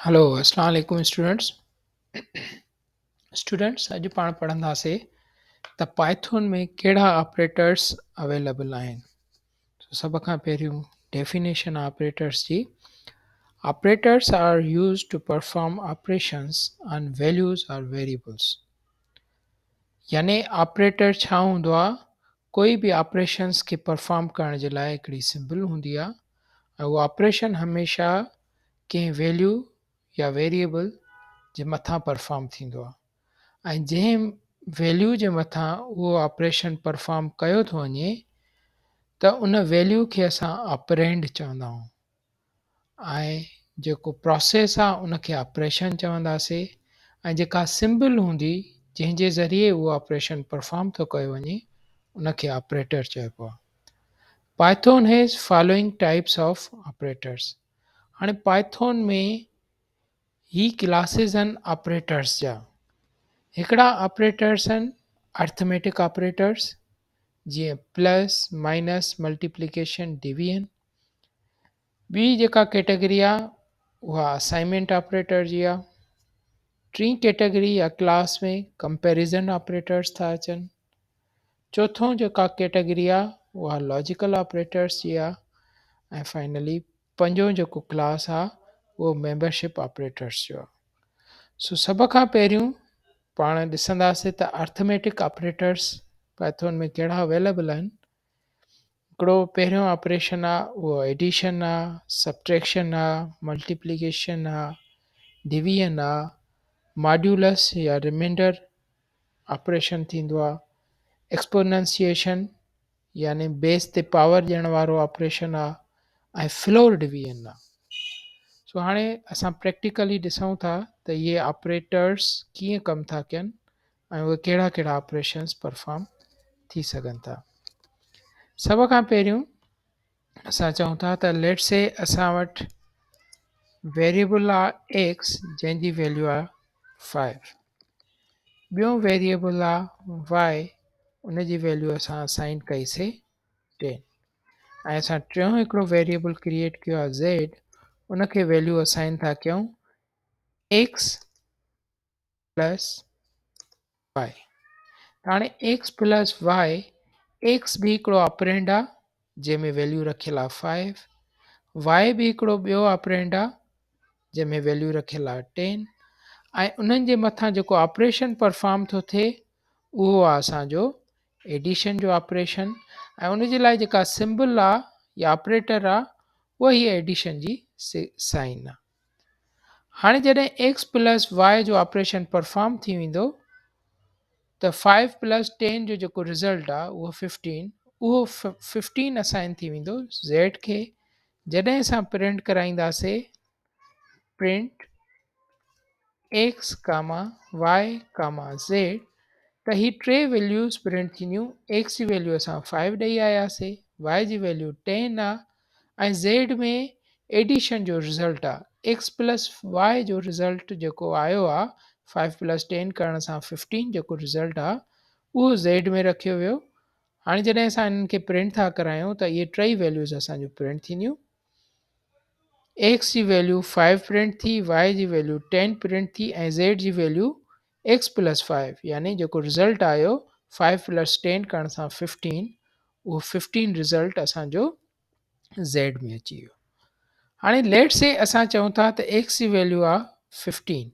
Hello अस्सलाम वालेकुम students अॼु पाण पढ़ंदासीं त पाइथन में कहिड़ा ऑपरेटर्स अवेलेबल आहिनि। सभ खां पहिरियों डेफिनेशन ऑपरेटर्स जी। Operators are used to perform operations on values और वेरिएबल्स। यानी ऑपरेटर छा हूंदो आहे? कोई बि ऑपरेशंस खे परफॉर्म करण जे लाइ हिकिड़ी सिंबल हूंदी आहे ऐं उहो ऑपरेशन हमेशह कंहिं वैल्यू या वेरिएबल जे मथां परफॉर्म थींदो आहे ऐं जंहिं वैल्यू जे मथां उहो ऑपरेशन परफॉर्म कयो थो वञे त उन वैल्यू खे असां ऑपरेंड चवंदा आहियूं ऐं जेको प्रोसेस आहे उनखे ऑपरेशन चवंदासीं ऐं जेका सिंबल हूंदी जंहिंजे ज़रिए उहो ऑपरेशन परफॉर्म थो कयो वञे उनखे ऑपरेटर चइबो आहे। Python has following types of operators. हाणे पाइथन में ही क्लासिस आहिनि ऑपरेटर्स जा। हिकिड़ा ऑपरेटर्स आहिनि अर्थमेटिक ऑपरेटर्स, जीअं प्लस माइनस मल्टीप्लिकेशन डिवीजन। ॿी जेका कैटेगरी आहे उहा असाइनमेंट ऑपरेटर जी आहे। टी कैटेगरी या क्लास में कंपैरिजन ऑपरेटर्स था अचनि। चोथों जेका कैटेगरी आहे उहा लॉजिकल ऑपरेटर्स जी आहे ऐं फाइनली पंजो जेको क्लास आहे उहो मेंबरशिप ऑपरेटर्स जो आहे। सभ खां पहिरियों पाण ॾिसंदासीं त अर्थमेटिक ऑपरेटर्स पाइथन में कहिड़ा अवेलेबल आहिनि। हिकिड़ो पहिरियों ऑपरेशन आहे उहो एडिशन आहे, सब्ट्रैक्शन आहे, मल्टीप्लिकेशन आहे, डिवीजन आहे, मॉड्यूलस या रिमाइंडर ऑपरेशन थींदो आहे, एक्सपोनेंशिएशन यानी बेस ते पावर ॾियण वारो ऑपरेशन आहे ऐं फ्लोर डिवीजन आहे। हाणे असां प्रैक्टिकली ॾिसूं था त इहे ऑपरेटर्स कीअं कमु था कनि ऐं उहे कहिड़ा कहिड़ा ऑपरेशन्स परफॉर्म थी सघनि था। सभ खां पहिरियों असां चऊं था त लेट्स से असां वटि वेरिएबल आहे एक्स जंहिंजी वैल्यू आहे 5। ॿियो वेरिएबल आहे वाई, उनजी वैल्यू असां असाइन कईसीं 10 ऐं असां टियों हिकिड़ो वेरिएबल क्रिएट कयो आहे ज़ेड, उनखे वैल्यू असाइन था कयूं एक्स प्लस वाई। हाणे एक्स प्लस वाई, एक्स बि हिकिड़ो ऑपरेंड आहे जंहिंमें वैल्यू रखियलु आहे 5, वाई बि हिकिड़ो ॿियो ऑपरेंड आहे जंहिंमें वैल्यू रखियलु आहे 10 ऐं उन्हनि जे मथां जेको ऑपरेशन परफॉर्म थो थिए उहो आहे असांजो एडिशन जो ऑपरेशन ऐं उनजे लाइ जेका सिंबल आहे या ऑपरेटर आहे उहा ई एडिशन जी साइन आहे। हाणे जॾहिं एक्स प्लस वाई जो ऑपरेशन परफॉर्म थी वेंदो त 5 प्लस 10 जो जेको रिज़ल्ट आहे उहो 15, उहो 15 असाइन थी वेंदो ज़ेड खे। जॾहिं असां प्रिंट कराईंदासीं print x comma Y comma Z, त ही टे वैल्यूज़ प्रिंट थींदियूं। एक्स जी वैल्यू असां 5 ॾेई आयासीं, वाई जी वैल्यू 10 आहे ऐं ज़ेड में एडिशन जो रिज़ल्ट आहे एक्स प्लस वाई जो रिज़ल्ट जेको आयो आहे 5 प्लस 10 करण सां 15 जेको रिज़ल्ट आहे उहो ज़ेड में रखियो वियो। हाणे जॾहिं असां इन्हनि खे प्रिंट था करायूं त इहे टई वैल्यूज़ असांजो प्रिंट थींदियूं। एक्स जी वैल्यू 5 प्रिंट थी, वाई जी वैल्यू 10 प्रिंट थी ऐं ज़ेड जी वैल्यू एक्स प्लस 5 यानी जेको रिज़ल्ट आयो 5 प्लस 10 करण सां 15, उहो 15 रिज़ल्ट असांजो ज़ेड में अची वियो। हाणे लेट से असां चऊं था त एक्स जी वैल्यू आहे 15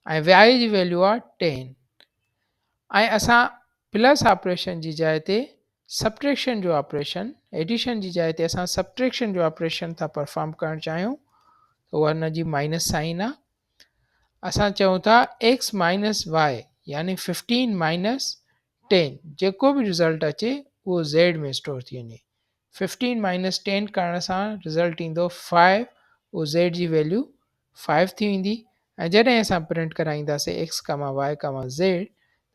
ऐं वाई जी वैल्यू आहे 10 ऐं असां प्लस ऑपरेशन जी जाइ ते सब्ट्रैक्शन जो ऑपरेशन, एडिशन जी जाइ ते असां सब्ट्रैक्शन जो ऑपरेशन था परफॉर्म करणु चाहियूं त उहा हुन जी माइनस साइन आहे। असां चऊं था एक्स माइनस वाई यानी 15 माइनस 10 जेको बि रिज़ल्ट अचे उहो ज़ेड में स्टोर थी वञे। 15 माइनस 10 करण सां रिज़ल्ट ईंदो 5, उहो ज़ेड जी वैल्यू 5 थी वेंदी ऐं जॾहिं असां प्रिंट कराईंदासीं X comma Y comma Z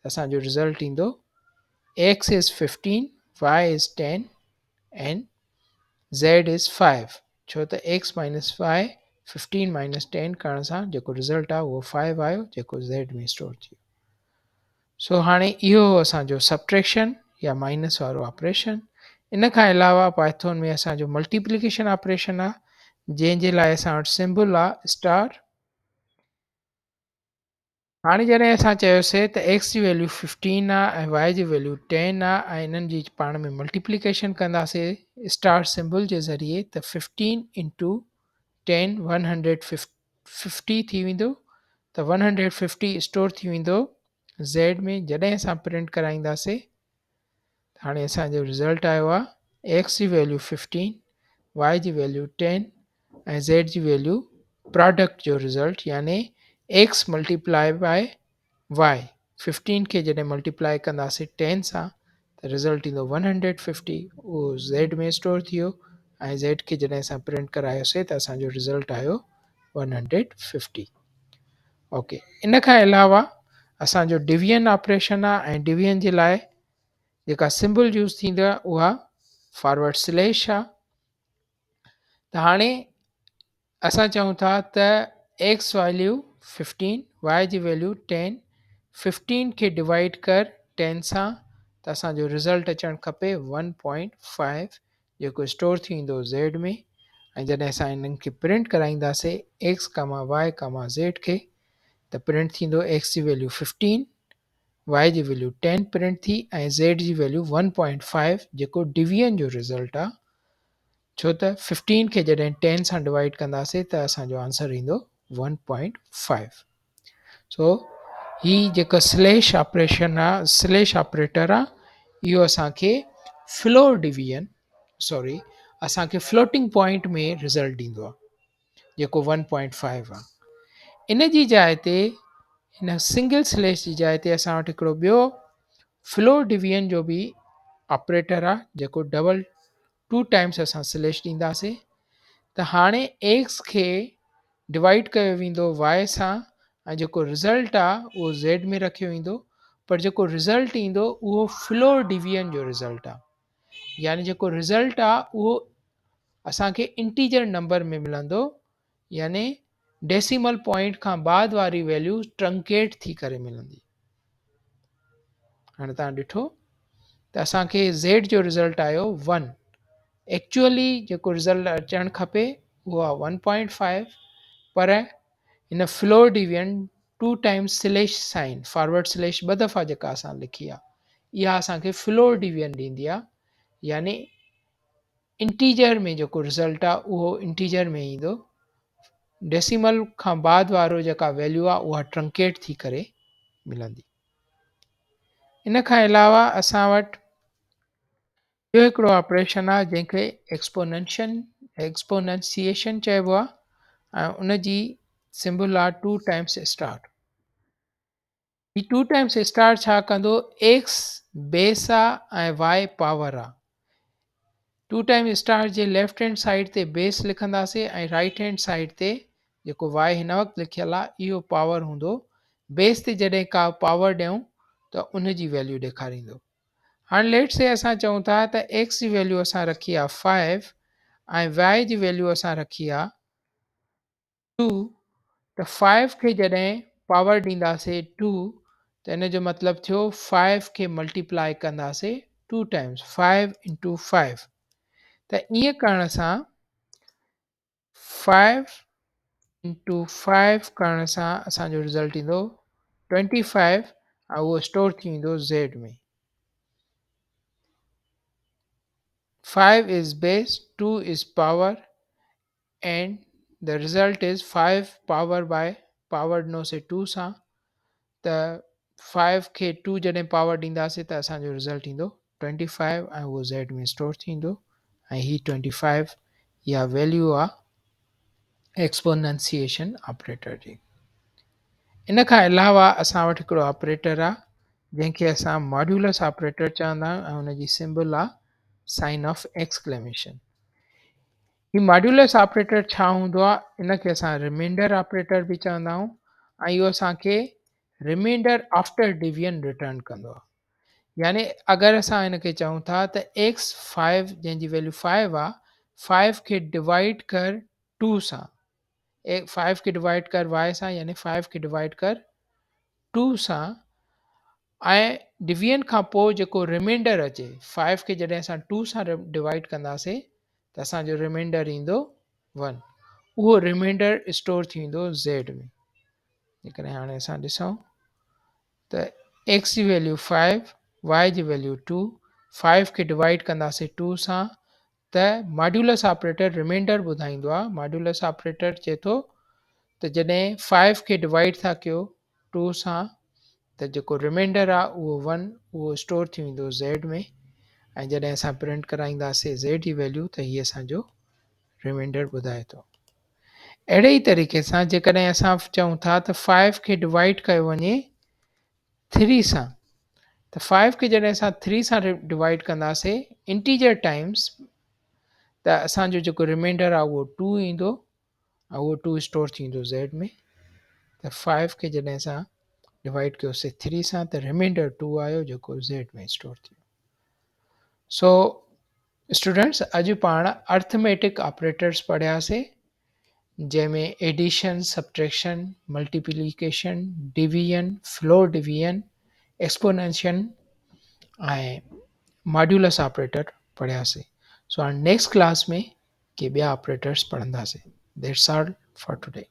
असांजो रिज़ल्ट ईंदो X is 15, Y is 10 and Z is 5, छो त एक्स माइनस वाई 15 माइनस 10 करण सां जेको रिज़ल्ट आहे उहो 5 आयो जेको ज़ेड में स्टोर थी वियो। हाणे इहो असांजो सब्ट्रैक्शन या माइनस वारो ऑपरेशन। इन खां अलावा पाइथन में असांजो मल्टीप्लिकेशन ऑपरेशन आहे जंहिंजे लाइ असां वटि सिंबल आहे स्टार हाणे जॾहिं असां चयोसीं त एक्स जी वैल्यू 15 आहे ऐं वाई जी वैल्यू 10 आहे ऐं इन्हनि जी पाण में मल्टीप्लिकेशन कंदासीं स्टार सिंबल जे ज़रिए त 15 इंटू 10 150 थी वेंदो त 150 स्टोर थी वेंदो ज़ेड में जॾहिं असां प्रिंट कराईंदासीं हाणे असांजो रिज़ल्ट आयो आहे एक्स जी वैल्यू 15 वाई जी वैल्यू 10 ऐं ज़ेड जी वैल्यू प्रोडक्ट जो रिज़ल्ट याने एक्स मल्टीप्लाई बाय वाई 15 खे जॾहिं मल्टीप्लाई कंदासीं 10 सां त रिज़ल्ट ईंदो 150 उहो ज़ेड में स्टोर थी वियो ऐं ज़ेड खे जॾहिं असां प्रिंट करायोसीं त असांजो रिज़ल्ट आयो 150 ओके इन खां अलावा असांजो डिवीजन ऑपरेशन आहे ऐं डिवीजन जे लाइ जेका सिंबल यूज़ थींदी आहे उहा फॉरवर्ड स्लैश आहे त हाणे असां चऊं था त एक्स वैल्यू 15 वाई जी वैल्यू 10 15 खे डिवाइड कर 10 सां त असांजो रिज़ल्ट अचणु खपे 1.5 जेको स्टोर थी वेंदो ज़ेड में ऐं जॾहिं असां इन्हनि खे प्रिंट कराईंदासीं एक्स कमा वाई कमा ज़ेड खे त प्रिंट थींदो एक्स जी वैल्यू 15 वाई जी वैल्यू 10 प्रिंट थी ऐं ज़ेड जी वैल्यू 1.5 जेको डिवीजन जो रिज़ल्ट आहे छो त 15 खे जॾहिं 10 सां डिवाइड कंदासीं त असांजो आंसर ईंदो 1.5 सो ही जेका स्लैश ऑपरेशन आहे स्लैश ऑपरेटर आहे इहो असांखे फ्लोर डिवीजन सॉरी असांखे फ्लोटिंग पॉइंट में रिज़ल्ट ॾींदो आहे जेको 1.5 आहे इन जी जाइ ते हिन सिंगल स्लैश जी जाइ ते असां वटि हिकिड़ो ॿियो फ्लोर डिवीजन जो बि ऑपरेटर आहे जेको डबल 2 टाइम्स असां स्लैश ॾींदासीं त हाणे एक्स खे डिवाइड कयो वेंदो वाई सां ऐं जेको रिज़ल्ट आहे उहो ज़ेड में रखियो वेंदो पर जेको रिज़ल्ट ईंदो उहो फ्लोर डिवीजन जो रिज़ल्ट आहे यानी जेको रिज़ल्ट आहे उहो असांखे इंटीजर नंबर में मिलंदो यानी डेसिमल पॉइंट खां बाद वारी वैल्यू ट्रंकेट थी करे मिलंदी हाणे तव्हां ॾिठो त असांखे ज़ेड जो रिज़ल्ट आयो 1 एक्चुअली जेको रिज़ल्ट अचणु खपे उहो आहे 1.5 पर हिन floor division 2 times slash sign forward slash ॿ दफ़ा जेका असां लिखी आहे इहा असांखे फ्लोर डिवीजन ॾींदी आहे यानी इंटीजर में जेको रिज़ल्ट आहे उहो इंटीजर में ईंदो डेसिमल खां बाद वारो जेका वैल्यू आहे उहा ट्रंकेट थी करे मिलंदी इन खां अलावा असां वटि ॿियो हिकिड़ो ऑपरेशन आहे जंहिंखे एक्सपोनेंशिएशन चइबो आहे ऐं उन जी सिंबल आहे 2 टाइम्स स्टार ही 2 टाइम्स स्टार छा कंदो एक्स बेस आहे ऐं वाई पावर आहे 2 टाइम्स स्टार जे लेफ्ट हैंड साइड ते बेस लिखंदासीं ऐं राइट हैंड साइड ते जेको वाई हिन वक़्तु लिखियलु आहे इहो पावर हूंदो बेस ते जॾहिं का पावर ॾियूं त उन जी वैल्यू ॾेखारींदो हाणे लेट से असां चऊं था त एक्स जी वैल्यू असां रखी आहे 5 ऐं वाई जी वैल्यू असां रखी आहे 2 त 5 खे जॾहिं पावर ॾींदासीं 2 त इन जो मतिलबु थियो 5 खे मल्टीप्लाई कंदासीं 2 टाइम्स 5 इंटू 5 त ईअं करण सां 5 इंटू 5 करण सां असांजो रिज़ल्ट ईंदो 25 ऐं उहो स्टोर थी वेंदो ज़ेड में 5 is base 2 is power and the result is 5 power by power ॾिनो से 2 सां त 5 खे 2 जॾहिं पावर ॾींदासीं त असांजो रिज़ल्ट ईंदो 25 ऐं उहो ज़ेड में स्टोर थींदो ऐं ही 25 इहा वैल्यू आहे एक्सपोनेंशिएशन ऑपरेटर जी इन खां अलावा असां वटि हिकिड़ो ऑपरेटर आहे जंहिंखे असां मॉड्यूलस ऑपरेटर चवंदा आहियूं ऐं उनजी सिंबल आहे साइन ऑफ एक्सक्लेमेशन ही मॉड्यूलस ऑपरेटर छा हूंदो आहे इनखे असां रिमाइंडर ऑपरेटर बि चवंदा आहियूं ऐं इहो असांखे रिमाइंडर आफ्टर डिवीजन रिटर्न कंदो आहे यानी अगरि असां हिनखे चऊं था त एक्स 5 जंहिंजी वैल्यू 5 आहे 5 खे डिवाइड कर 2 सां 5 खे डिवाइड कर वाई सां यानी 5 खे डिवाइड कर 2 सां ऐं डिवीजन खां पोइ जेको रिमाइंडर अचे 5 खे जॾहिं असां 2 सां डिवाइड कंदासीं त असांजो रिमाइंडर ईंदो 1 उहो रिमाइंडर स्टोर थी वेंदो ज़ेड में जेकॾहिं हाणे असां ॾिसूं त x जी वैल्यू 5, y जी वैल्यू 2, 5 खे डिवाइड कंदासीं 2 सां त मॉड्यूलस ऑपरेटर रिमाइंडर ॿुधाईंदो आहे। मॉड्यूलस ऑपरेटर चए थो त जॾहिं 5 खे डिवाइड था कयो 2 सां त जेको रिमाइंडर आहे उहो 1 उहो स्टोर थी वेंदो z में, ऐं जॾहिं असां प्रिंट कराईंदासीं z जी वैल्यू त हीअ असांजो रिमाइंडर ॿुधाए थो। अहिड़े ई तरीक़े सां जेकॾहिं असां चऊं था त 5 खे डिवाइड कयो वञे 3 सां, त 5 खे जॾहिं असां 3 सां डिवाइड कंदासीं इंटीजर टाइम्स त असांजो जेको रिमाइंडर आहे उहो 2 ईंदो ऐं उहो 2 स्टोर थींदो z में। त 5 खे जॾहिं असां डिवाइड कयोसीं 3 सां त रिमाइंडर 2 आयो जेको z में स्टोर थी वियो। सो स्टूडेंट्स अॼु पाण अर्थमेटिक ऑपरेटर्स पढ़ियासीं, जंहिंमें addition, subtraction, multiplication, division, floor division, exponential ऐं मॉड्यूलस ऑपरेटर पढ़ियासीं। सो हाणे नेक्स्ट क्लास में के ॿिया ऑपरेटर्स पढ़ंदासीं। That's all for today.